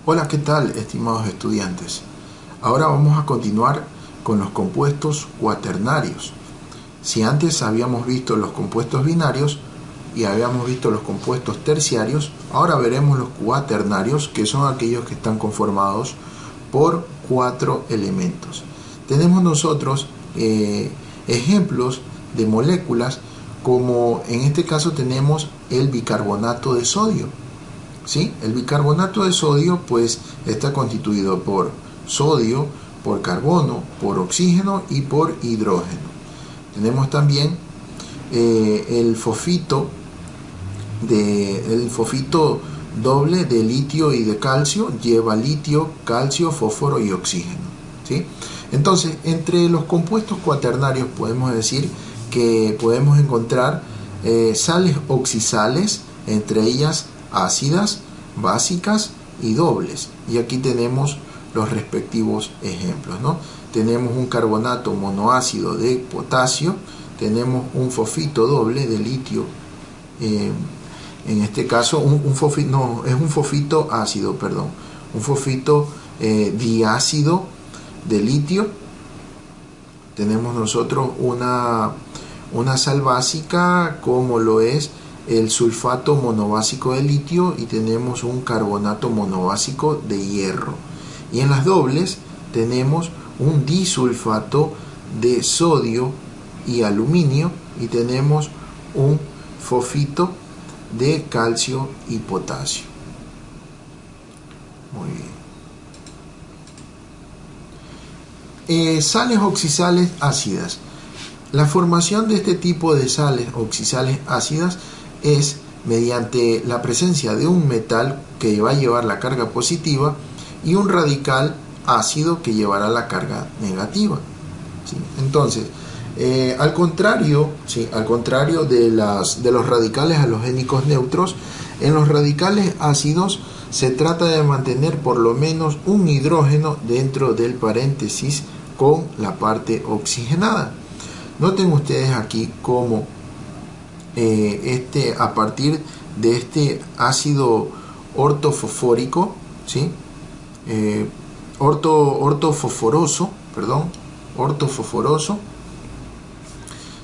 Hola, ¿qué tal, estimados estudiantes? Ahora vamos a continuar con los compuestos cuaternarios. Si antes habíamos visto los compuestos binarios y habíamos visto los compuestos terciarios, ahora veremos los cuaternarios, que son aquellos que están conformados por 4 elementos. Tenemos nosotros ejemplos de moléculas, como en este caso tenemos el bicarbonato de sodio. ¿Sí? El bicarbonato de sodio pues está constituido por sodio, por carbono, por oxígeno y por hidrógeno. Tenemos también el fosfito doble de litio y de calcio, lleva litio, calcio, fósforo y oxígeno. ¿Sí? Entonces, entre los compuestos cuaternarios podemos decir que podemos encontrar sales oxisales, entre ellas ácidas, básicas y dobles. Y aquí tenemos los respectivos ejemplos, ¿no? Tenemos un carbonato monoácido de potasio, tenemos un fosfito doble de litio, en este caso un fosfito ácido, perdón, un fosfito diácido de litio. Tenemos nosotros una sal básica como lo es el sulfato monobásico de litio, y tenemos un carbonato monobásico de hierro. Y en las dobles tenemos un disulfato de sodio y aluminio, y tenemos un fosfito de calcio y potasio. Muy bien. Sales oxisales ácidas. La formación de este tipo de sales oxisales ácidas es mediante la presencia de un metal que va a llevar la carga positiva y un radical ácido que llevará la carga negativa. ¿Sí? Entonces, al contrario de los radicales halogénicos neutros, en los radicales ácidos se trata de mantener por lo menos un hidrógeno dentro del paréntesis con la parte oxigenada. Noten ustedes aquí cómo a partir de este ácido ortofosfórico, ¿sí? Ortofosforoso,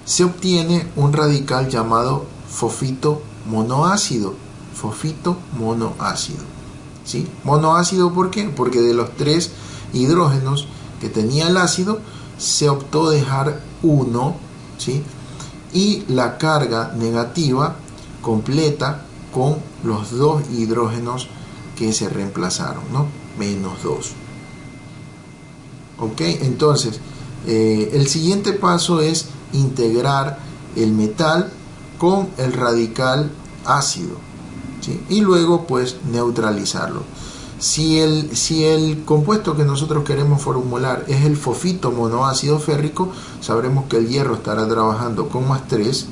se obtiene un radical llamado fosfito monoácido. ¿Sí? Monoácido, ¿por qué? Porque de los 3 hidrógenos que tenía el ácido, se optó dejar uno, ¿sí? Y la carga negativa completa con los 2 hidrógenos que se reemplazaron, ¿no? Menos 2. ¿Ok? Entonces, el siguiente paso es integrar el metal con el radical ácido, ¿sí? Y luego, pues, neutralizarlo. Si el compuesto que nosotros queremos formular es el fosfito monoácido férrico, sabremos que el hierro estará trabajando con +3,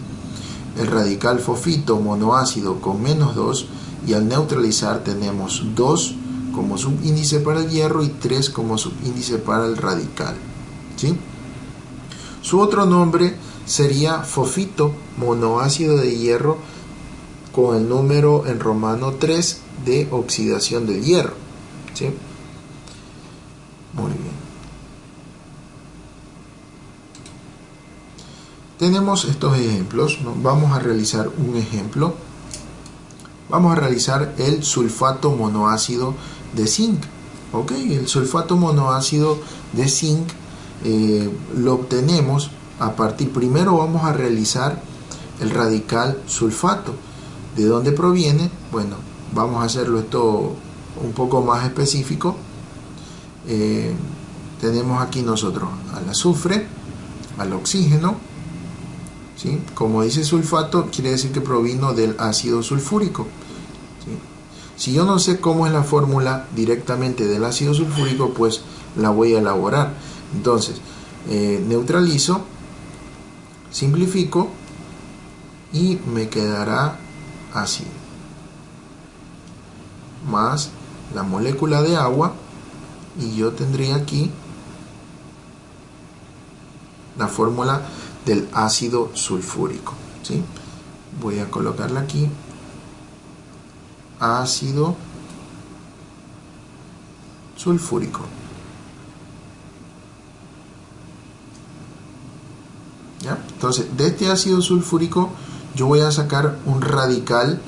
el radical fosfito monoácido con -2, y al neutralizar tenemos 2 como subíndice para el hierro y 3 como subíndice para el radical. ¿Sí? Su otro nombre sería fosfito monoácido de hierro con el número en romano 3 de oxidación del hierro. ¿Sí? Muy bien. Tenemos estos ejemplos, ¿no? Vamos a realizar un ejemplo. Vamos a realizar el sulfato monoácido de zinc. ¿Ok? El sulfato monoácido de zinc lo obtenemos a partir, primero vamos a realizar el radical sulfato. ¿De dónde proviene? Bueno, vamos a hacerlo esto un poco más específico. Tenemos aquí nosotros al azufre, al oxígeno, ¿sí? Como dice sulfato, quiere decir que provino del ácido sulfúrico, ¿sí? Si yo no sé cómo es la fórmula directamente del ácido sulfúrico, pues la voy a elaborar. Entonces, neutralizo, simplifico y me quedará así, más la molécula de agua, y yo tendría aquí la fórmula del ácido sulfúrico, ¿sí? Voy a colocarla aquí, ácido sulfúrico. ¿Ya? Entonces, de este ácido sulfúrico yo voy a sacar un radical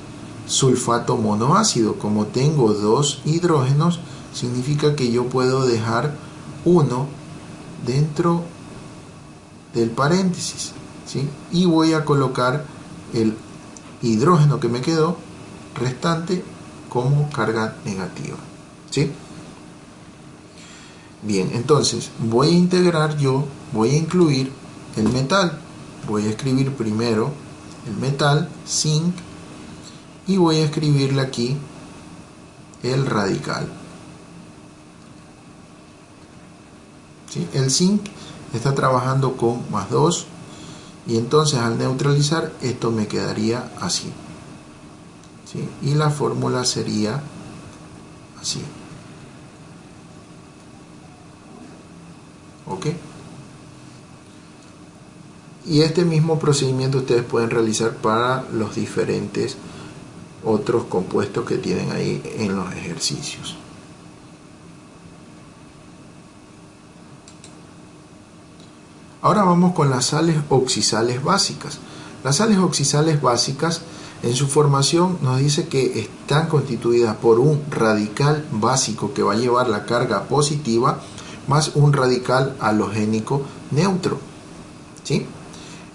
sulfato monoácido. Como tengo dos hidrógenos, significa que yo puedo dejar uno dentro del paréntesis, ¿sí? Y voy a colocar el hidrógeno que me quedó restante como carga negativa, ¿sí? Bien, entonces voy a integrar voy a incluir el metal. Voy a escribir primero el metal, zinc, y voy a escribirle aquí el radical. ¿Sí? El zinc está trabajando con +2 y entonces al neutralizar esto me quedaría así. ¿Sí? Y la fórmula sería así. ¿Ok? Y este mismo procedimiento ustedes pueden realizar para los diferentes otros compuestos que tienen ahí en los ejercicios. Ahora vamos con las sales oxisales básicas. Las sales oxisales básicas en su formación nos dice que están constituidas por un radical básico que va a llevar la carga positiva más un radical halogénico neutro. ¿Sí?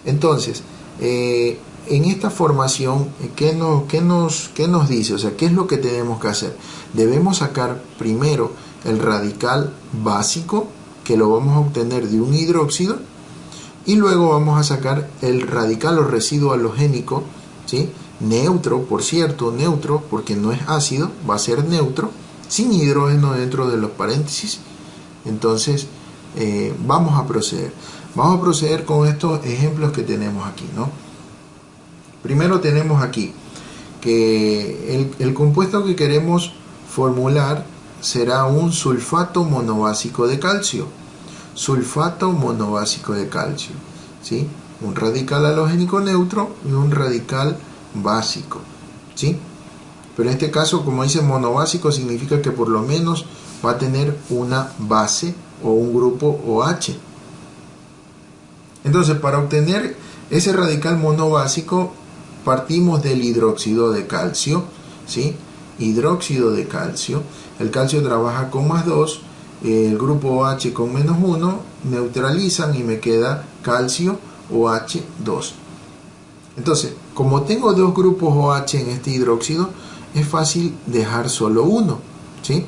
Entonces, en esta formación, ¿qué nos dice? O sea, ¿qué es lo que tenemos que hacer? Debemos sacar primero el radical básico, que lo vamos a obtener de un hidróxido, y luego vamos a sacar el radical o residuo halogénico, ¿sí? Neutro, por cierto, neutro, porque no es ácido, va a ser neutro, sin hidrógeno dentro de los paréntesis. Entonces, vamos a proceder. Vamos a proceder con estos ejemplos que tenemos aquí, ¿no? Primero tenemos aquí que el compuesto que queremos formular será un sulfato monobásico de calcio. Sulfato monobásico de calcio, ¿sí? Un radical halogénico neutro y un radical básico, ¿sí? Pero en este caso, como dice monobásico, significa que por lo menos va a tener una base o un grupo OH. Entonces, para obtener ese radical monobásico, partimos del hidróxido de calcio, ¿sí? Hidróxido de calcio. El calcio trabaja con +2, el grupo OH con -1, neutralizan y me queda calcio OH2. Entonces, como tengo dos grupos OH en este hidróxido, es fácil dejar solo uno, ¿sí?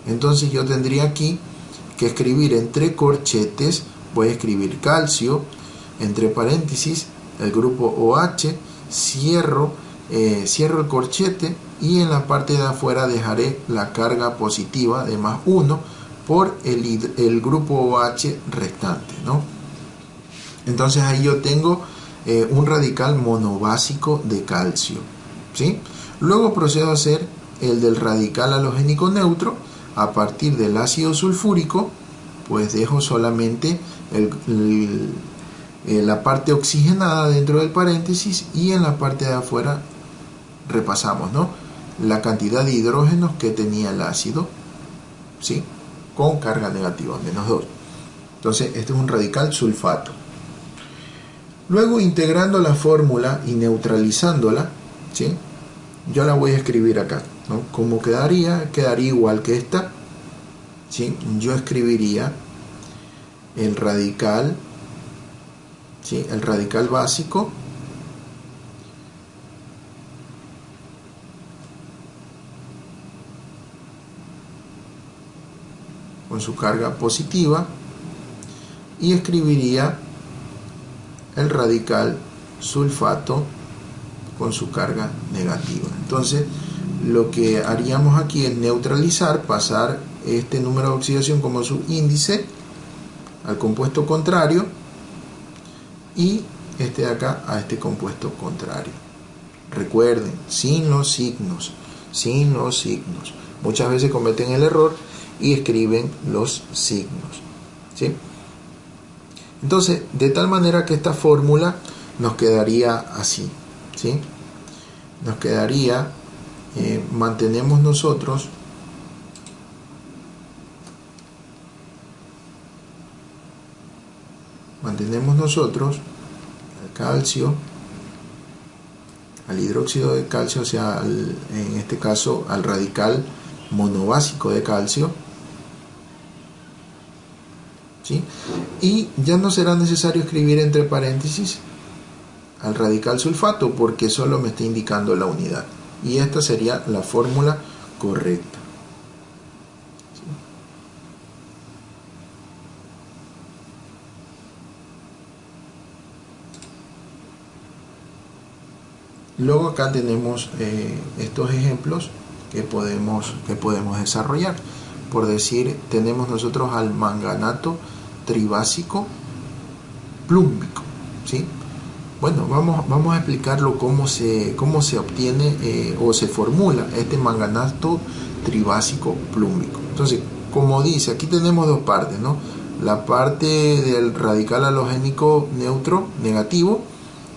Entonces yo tendría aquí que escribir entre corchetes, voy a escribir calcio, entre paréntesis el grupo OH, cierro el corchete y en la parte de afuera dejaré la carga positiva de +1 por el grupo OH restante, ¿no? Entonces ahí yo tengo un radical monobásico de calcio, ¿sí? Luego procedo a hacer el del radical halogénico neutro. A partir del ácido sulfúrico, pues dejo solamente la parte oxigenada dentro del paréntesis y en la parte de afuera repasamos, ¿no? La cantidad de hidrógenos que tenía el ácido, ¿sí? Con carga negativa, -2. Entonces, este es un radical sulfato. Luego, integrando la fórmula y neutralizándola, ¿sí? Yo la voy a escribir acá, ¿no? ¿Cómo quedaría? Quedaría igual que esta, ¿sí? Yo escribiría el radical, ¿sí? El radical básico con su carga positiva y escribiría el radical sulfato con su carga negativa. Entonces lo que haríamos aquí es neutralizar, pasar este número de oxidación como su índice al compuesto contrario y este de acá a este compuesto contrario. Recuerden, sin los signos, sin los signos. Muchas veces cometen el error y escriben los signos, ¿sí? Entonces, de tal manera que esta fórmula nos quedaría así, ¿sí? Nos quedaría, mantenemos nosotros tenemos nosotros al calcio, al hidróxido de calcio, o sea, en este caso al radical monobásico de calcio, ¿sí? Y ya no será necesario escribir entre paréntesis al radical sulfato, porque solo me está indicando la unidad, y esta sería la fórmula correcta. Luego acá tenemos estos ejemplos que podemos desarrollar. Por decir, tenemos nosotros al manganato tribásico plúmbico, ¿sí? Bueno, vamos a explicarlo cómo se obtiene o se formula este manganato tribásico plúmbico. Entonces, como dice, aquí tenemos dos partes, ¿no? La parte del radical halogénico neutro negativo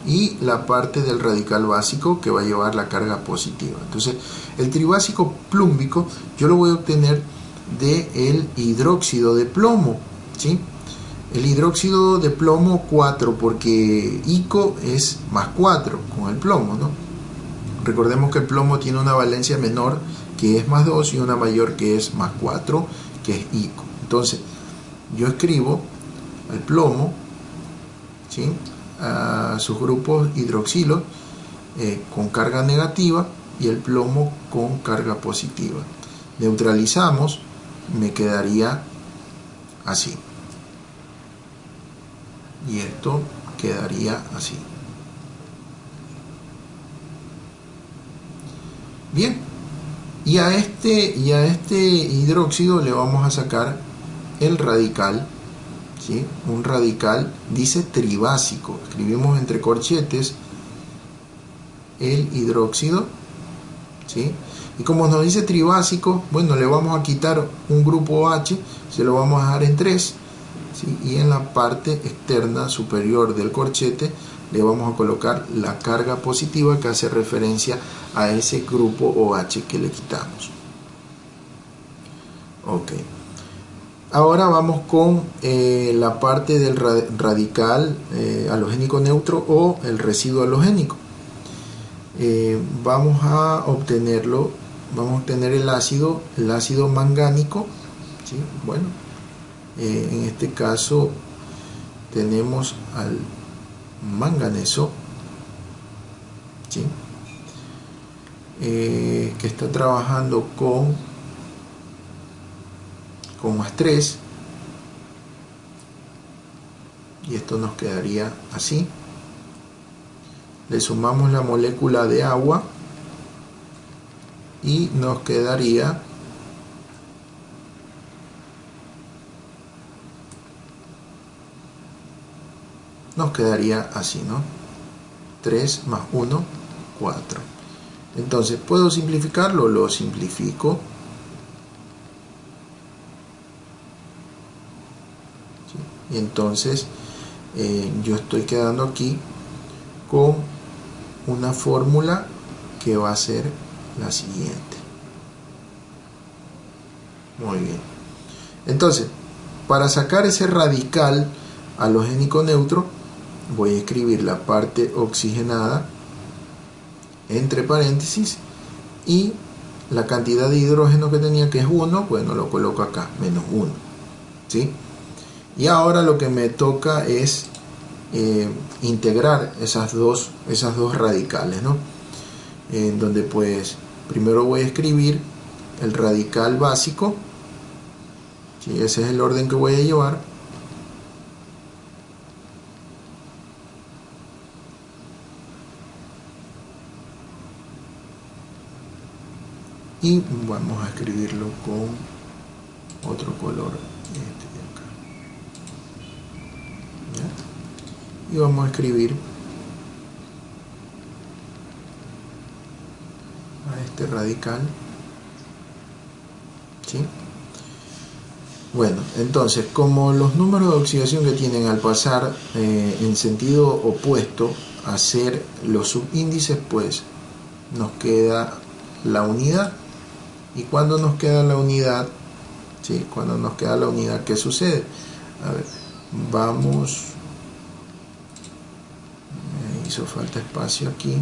y la parte del radical básico que va a llevar la carga positiva. Entonces, el tribásico plúmbico yo lo voy a obtener del hidróxido de plomo, ¿sí? El hidróxido de plomo 4, porque ICO es más 4 con el plomo, ¿no? Recordemos que el plomo tiene una valencia menor que es más 2 y una mayor que es más 4, que es ICO. Entonces, yo escribo el plomo, ¿sí?, a sus grupos hidroxilo con carga negativa y el plomo con carga positiva. Neutralizamos, me quedaría así. Y esto quedaría así. Bien, y a este hidróxido le vamos a sacar el radical, ¿sí? Un radical, dice tribásico, escribimos entre corchetes el hidróxido, ¿sí? Y como nos dice tribásico, bueno, le vamos a quitar un grupo H, se lo vamos a dejar en 3, ¿sí? Y en la parte externa superior del corchete le vamos a colocar la carga positiva que hace referencia a ese grupo OH que le quitamos. Ok. Ahora vamos con la parte del radical halogénico neutro o el residuo halogénico. Vamos a obtener el ácido mangánico, ¿sí? Bueno, en este caso tenemos al manganeso, ¿sí?, que está trabajando con más 3, y esto nos quedaría así. Le sumamos la molécula de agua y nos quedaría así, ¿no? 3 más 1, 4. Entonces, ¿puedo simplificarlo? Lo simplifico. ¿Sí? Y entonces yo estoy quedando aquí con una fórmula que va a ser la siguiente. Muy bien. Entonces, para sacar ese radical halogénico neutro, voy a escribir la parte oxigenada entre paréntesis y la cantidad de hidrógeno que tenía, que es 1, bueno, lo coloco acá, menos 1, ¿sí? Y ahora lo que me toca es integrar esas dos radicales, ¿no? En donde pues primero voy a escribir el radical básico, ¿sí? Ese es el orden que voy a llevar. Y vamos a escribirlo con otro color, este de acá. ¿Ya? Y vamos a escribir a este radical, ¿sí? Bueno, entonces, como los números de oxidación que tienen al pasar en sentido opuesto a ser los subíndices, pues nos queda la unidad. Y cuando nos queda la unidad, ¿sí? Cuando nos queda la unidad, ¿qué sucede? A ver, vamos hizo falta espacio aquí.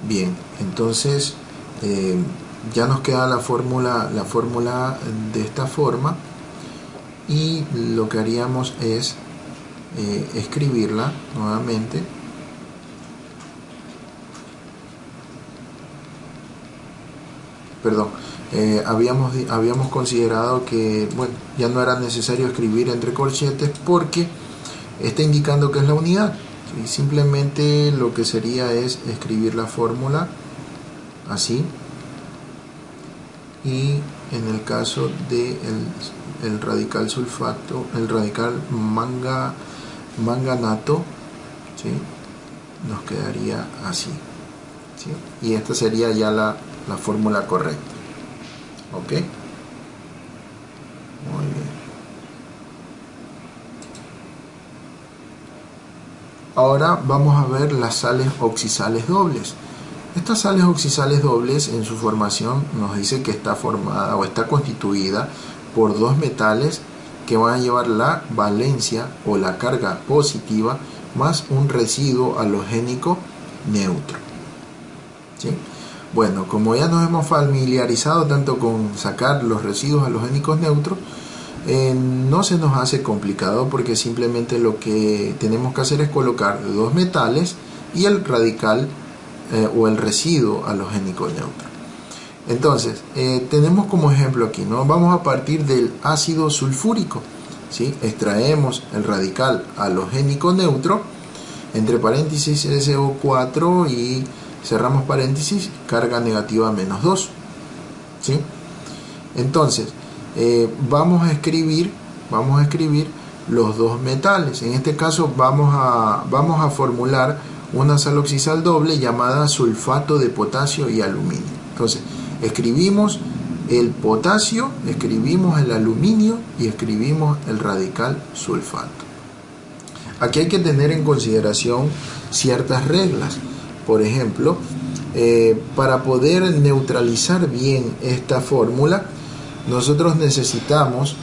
Bien, entonces ya nos queda la fórmula de esta forma, y lo que haríamos es escribirla nuevamente. Perdón, habíamos considerado que, bueno, ya no era necesario escribir entre corchetes porque está indicando que es la unidad. ¿Sí? Simplemente lo que sería es escribir la fórmula así, y en el caso de el radical sulfato, el radical manganato, ¿sí?, nos quedaría así, ¿sí? Y esta sería ya la fórmula correcta. Ok, muy bien. Ahora vamos a ver las sales oxidales dobles. Estas sales oxidales dobles, en su formación nos dice que está formada o está constituida por dos metales que van a llevar la valencia o la carga positiva más un residuo halogénico neutro. ¿Sí? Bueno, como ya nos hemos familiarizado tanto con sacar los residuos halogénicos neutros, no se nos hace complicado, porque simplemente lo que tenemos que hacer es colocar dos metales y el radical o el residuo halogénico neutro. Entonces, tenemos como ejemplo aquí, ¿no? Vamos a partir del ácido sulfúrico, ¿sí? Extraemos el radical halogénico neutro, entre paréntesis SO4 y cerramos paréntesis, carga negativa -2, ¿sí? Entonces, vamos a escribir los dos metales. En este caso vamos a formular una sal oxidal doble llamada sulfato de potasio y aluminio. Entonces, escribimos el potasio, escribimos el aluminio y escribimos el radical sulfato. Aquí hay que tener en consideración ciertas reglas. Por ejemplo, para poder neutralizar bien esta fórmula, nosotros necesitamos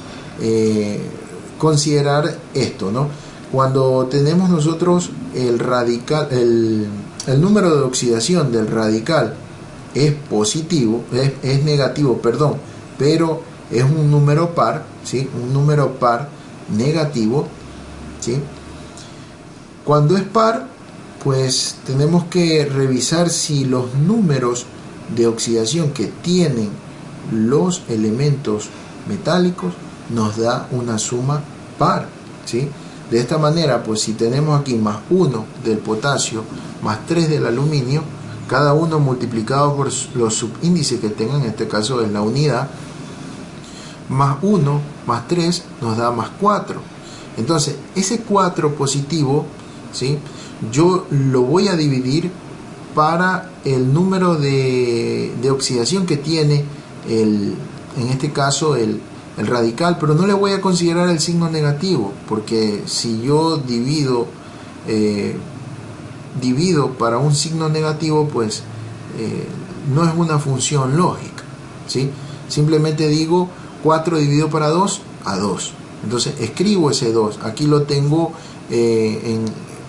considerar esto, ¿no? Cuando tenemos nosotros el radical, el número de oxidación del radical es positivo, es negativo, perdón, pero es un número par, ¿sí? Un número par negativo, ¿sí? Cuando es par, pues tenemos que revisar si los números de oxidación que tienen los elementos metálicos nos da una suma par, ¿sí? De esta manera, pues si tenemos aquí más 1 del potasio, más 3 del aluminio, cada uno multiplicado por los subíndices que tengan, en este caso es la unidad, más 1 más 3 nos da más 4. Entonces, ese 4 positivo, ¿sí?, yo lo voy a dividir para el número de oxidación que tiene en este caso el radical, pero no le voy a considerar el signo negativo, porque si yo divido para un signo negativo, pues no es una función lógica, ¿sí? Simplemente digo 4 dividido para 2 a 2. Entonces escribo ese 2, aquí lo tengo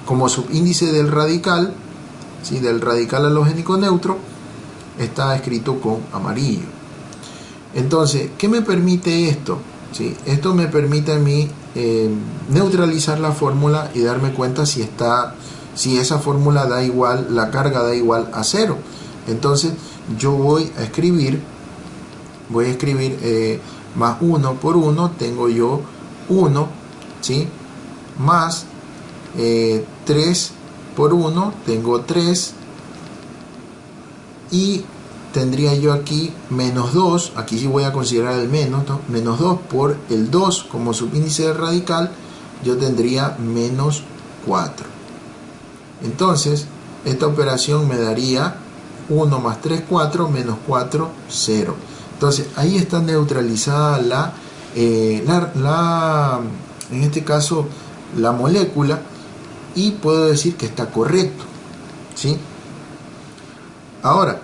como subíndice del radical, ¿sí?, del radical halogénico neutro, está escrito con amarillo. Entonces, ¿qué me permite esto? ¿Sí? Esto me permite a mí neutralizar la fórmula y darme cuenta si esa fórmula da igual, la carga da igual a 0. Entonces, yo voy a escribir más 1 por 1, tengo yo 1, ¿sí?, más 3 por 1, tengo 3, y tendría yo aquí menos 2, aquí sí voy a considerar el menos, ¿no? Menos 2 por el 2 como subíndice del radical, yo tendría menos 4. Entonces, esta operación me daría 1 más 3, 4, menos 4, 0. Entonces, ahí está neutralizada en este caso, la molécula, y puedo decir que está correcto, ¿sí? Ahora,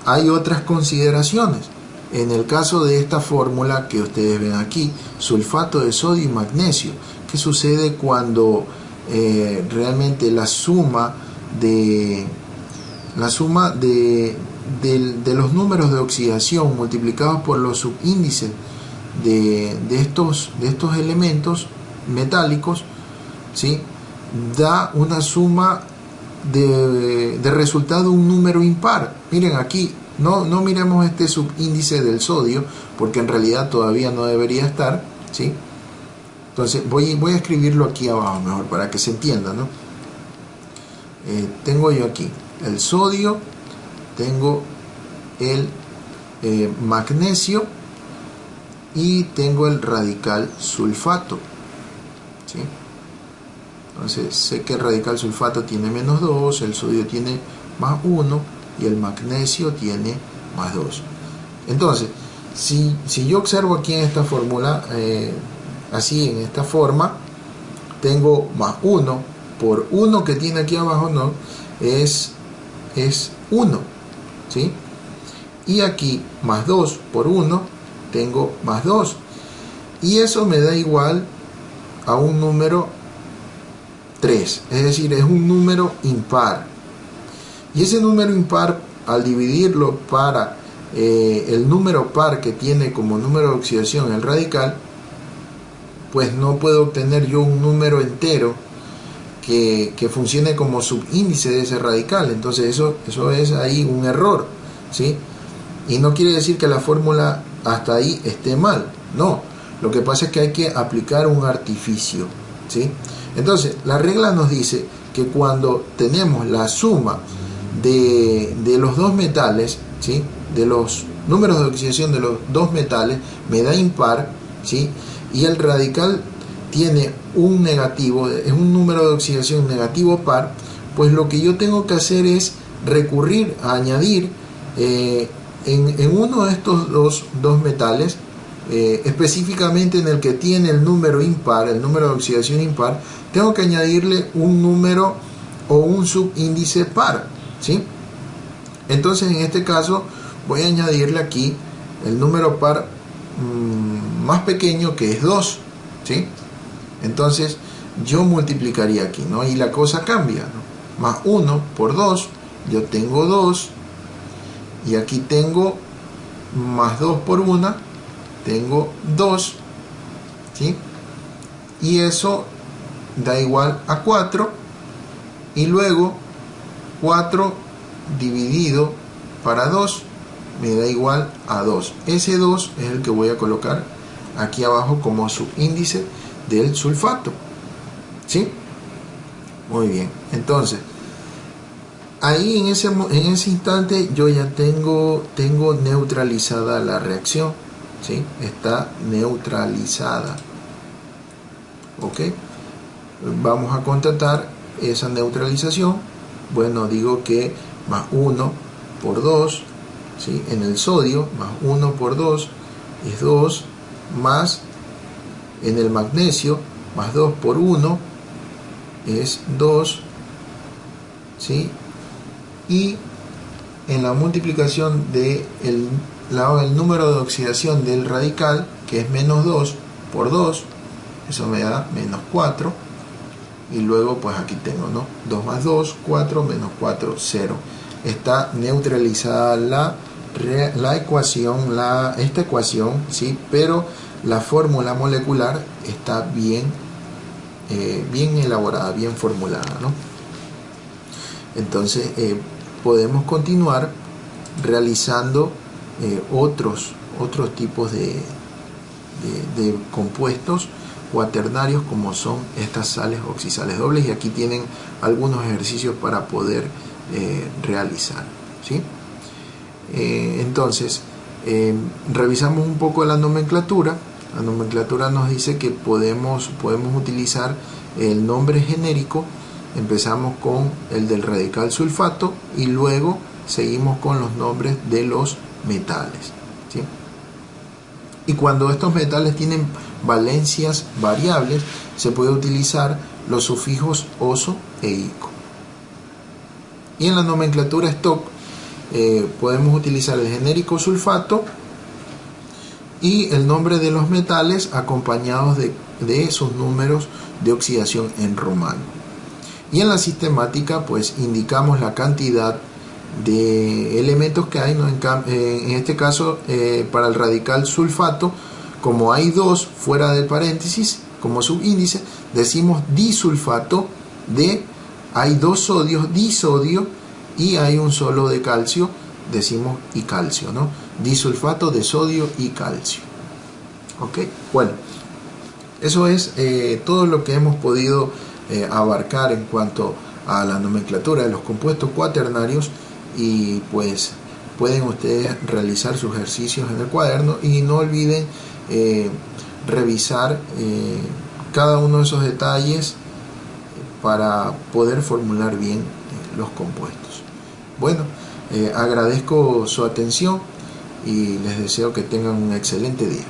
hay otras consideraciones. en el caso de esta fórmula que ustedes ven aquí, sulfato de sodio y magnesio, ¿qué sucede cuando realmente la suma de los números de oxidación multiplicados por los subíndices de estos elementos metálicos, ¿sí?, da una suma de resultado un número impar? Miren aquí, no miremos este subíndice del sodio, porque en realidad todavía no debería estar, ¿sí? Entonces voy a escribirlo aquí abajo mejor para que se entienda, ¿no? Tengo yo aquí el sodio, tengo el magnesio y tengo el radical sulfato, ¿sí? Entonces sé que el radical sulfato tiene menos 2, el sodio tiene más 1 y el magnesio tiene más 2. Entonces, si yo observo aquí en esta fórmula, así en esta forma, tengo más 1 por 1 que tiene aquí abajo, ¿no? Es 1, ¿sí? Y aquí más 2 por 1 tengo más 2. Y eso me da igual a un número 3, es decir, es un número impar. Y ese número impar, al dividirlo para el número par que tiene como número de oxidación el radical, pues no puedo obtener yo un número entero que funcione como subíndice de ese radical. Entonces eso es ahí un error, ¿sí? Y no quiere decir que la fórmula hasta ahí esté mal, no. Lo que pasa es que hay que aplicar un artificio, ¿sí? Entonces, la regla nos dice que cuando tenemos la suma de los dos metales, ¿sí?, de los números de oxidación de los dos metales, me da impar, ¿sí?, y el radical tiene un negativo, es un número de oxidación negativo par, pues lo que yo tengo que hacer es recurrir a añadir en uno de estos dos metales, específicamente en el que tiene el número impar, el número de oxidación impar, tengo que añadirle un número o un subíndice par, ¿sí? Entonces en este caso voy a añadirle aquí el número par más pequeño, que es 2, ¿sí? Entonces yo multiplicaría aquí, ¿no? Y la cosa cambia, ¿no? Más 1 por 2, yo tengo 2, y aquí tengo más 2 por 1, tengo 2, ¿sí? Y eso da igual a 4, y luego 4 dividido para 2 me da igual a 2. Ese 2 es el que voy a colocar aquí abajo como subíndice del sulfato, ¿sí? Muy bien, entonces ahí en ese instante yo ya tengo neutralizada la reacción, ¿sí? Está neutralizada, ¿ok? Vamos a constatar esa neutralización. Bueno, digo que más 1 por 2, ¿sí?, en el sodio, más 1 por 2 es 2, más en el magnesio, más 2 por 1 es 2, ¿sí? Y en la multiplicación del número de oxidación del radical, que es menos 2 por 2, eso me da menos 4, y luego pues aquí tengo, ¿no?, 2 más 2, 4, menos 4, 0. Está neutralizada la ecuación, esta ecuación, ¿sí?, pero la fórmula molecular está bien elaborada, bien formulada, ¿no? Entonces podemos continuar realizando otros tipos de compuestos cuaternarios, como son estas sales oxisales dobles, y aquí tienen algunos ejercicios para poder realizar, ¿sí? Entonces revisamos un poco la nomenclatura. La nomenclatura nos dice que podemos utilizar el nombre genérico. Empezamos con el del radical sulfato y luego seguimos con los nombres de los metales, ¿sí? Y cuando estos metales tienen valencias variables, se puede utilizar los sufijos oso e ico. Y en la nomenclatura stock podemos utilizar el genérico sulfato y el nombre de los metales acompañados de esos números de oxidación en romano. Y en la sistemática pues indicamos la cantidad de elementos que hay, ¿no? En este caso para el radical sulfato, como hay dos fuera del paréntesis como subíndice, decimos disulfato de, hay dos sodios, disodio, y hay un solo de calcio, decimos y calcio, ¿no? Disulfato de sodio y calcio. Ok, bueno, eso es todo lo que hemos podido abarcar en cuanto a la nomenclatura de los compuestos cuaternarios, y pues pueden ustedes realizar sus ejercicios en el cuaderno y no olviden revisar cada uno de esos detalles para poder formular bien los compuestos. Bueno, agradezco su atención y les deseo que tengan un excelente día.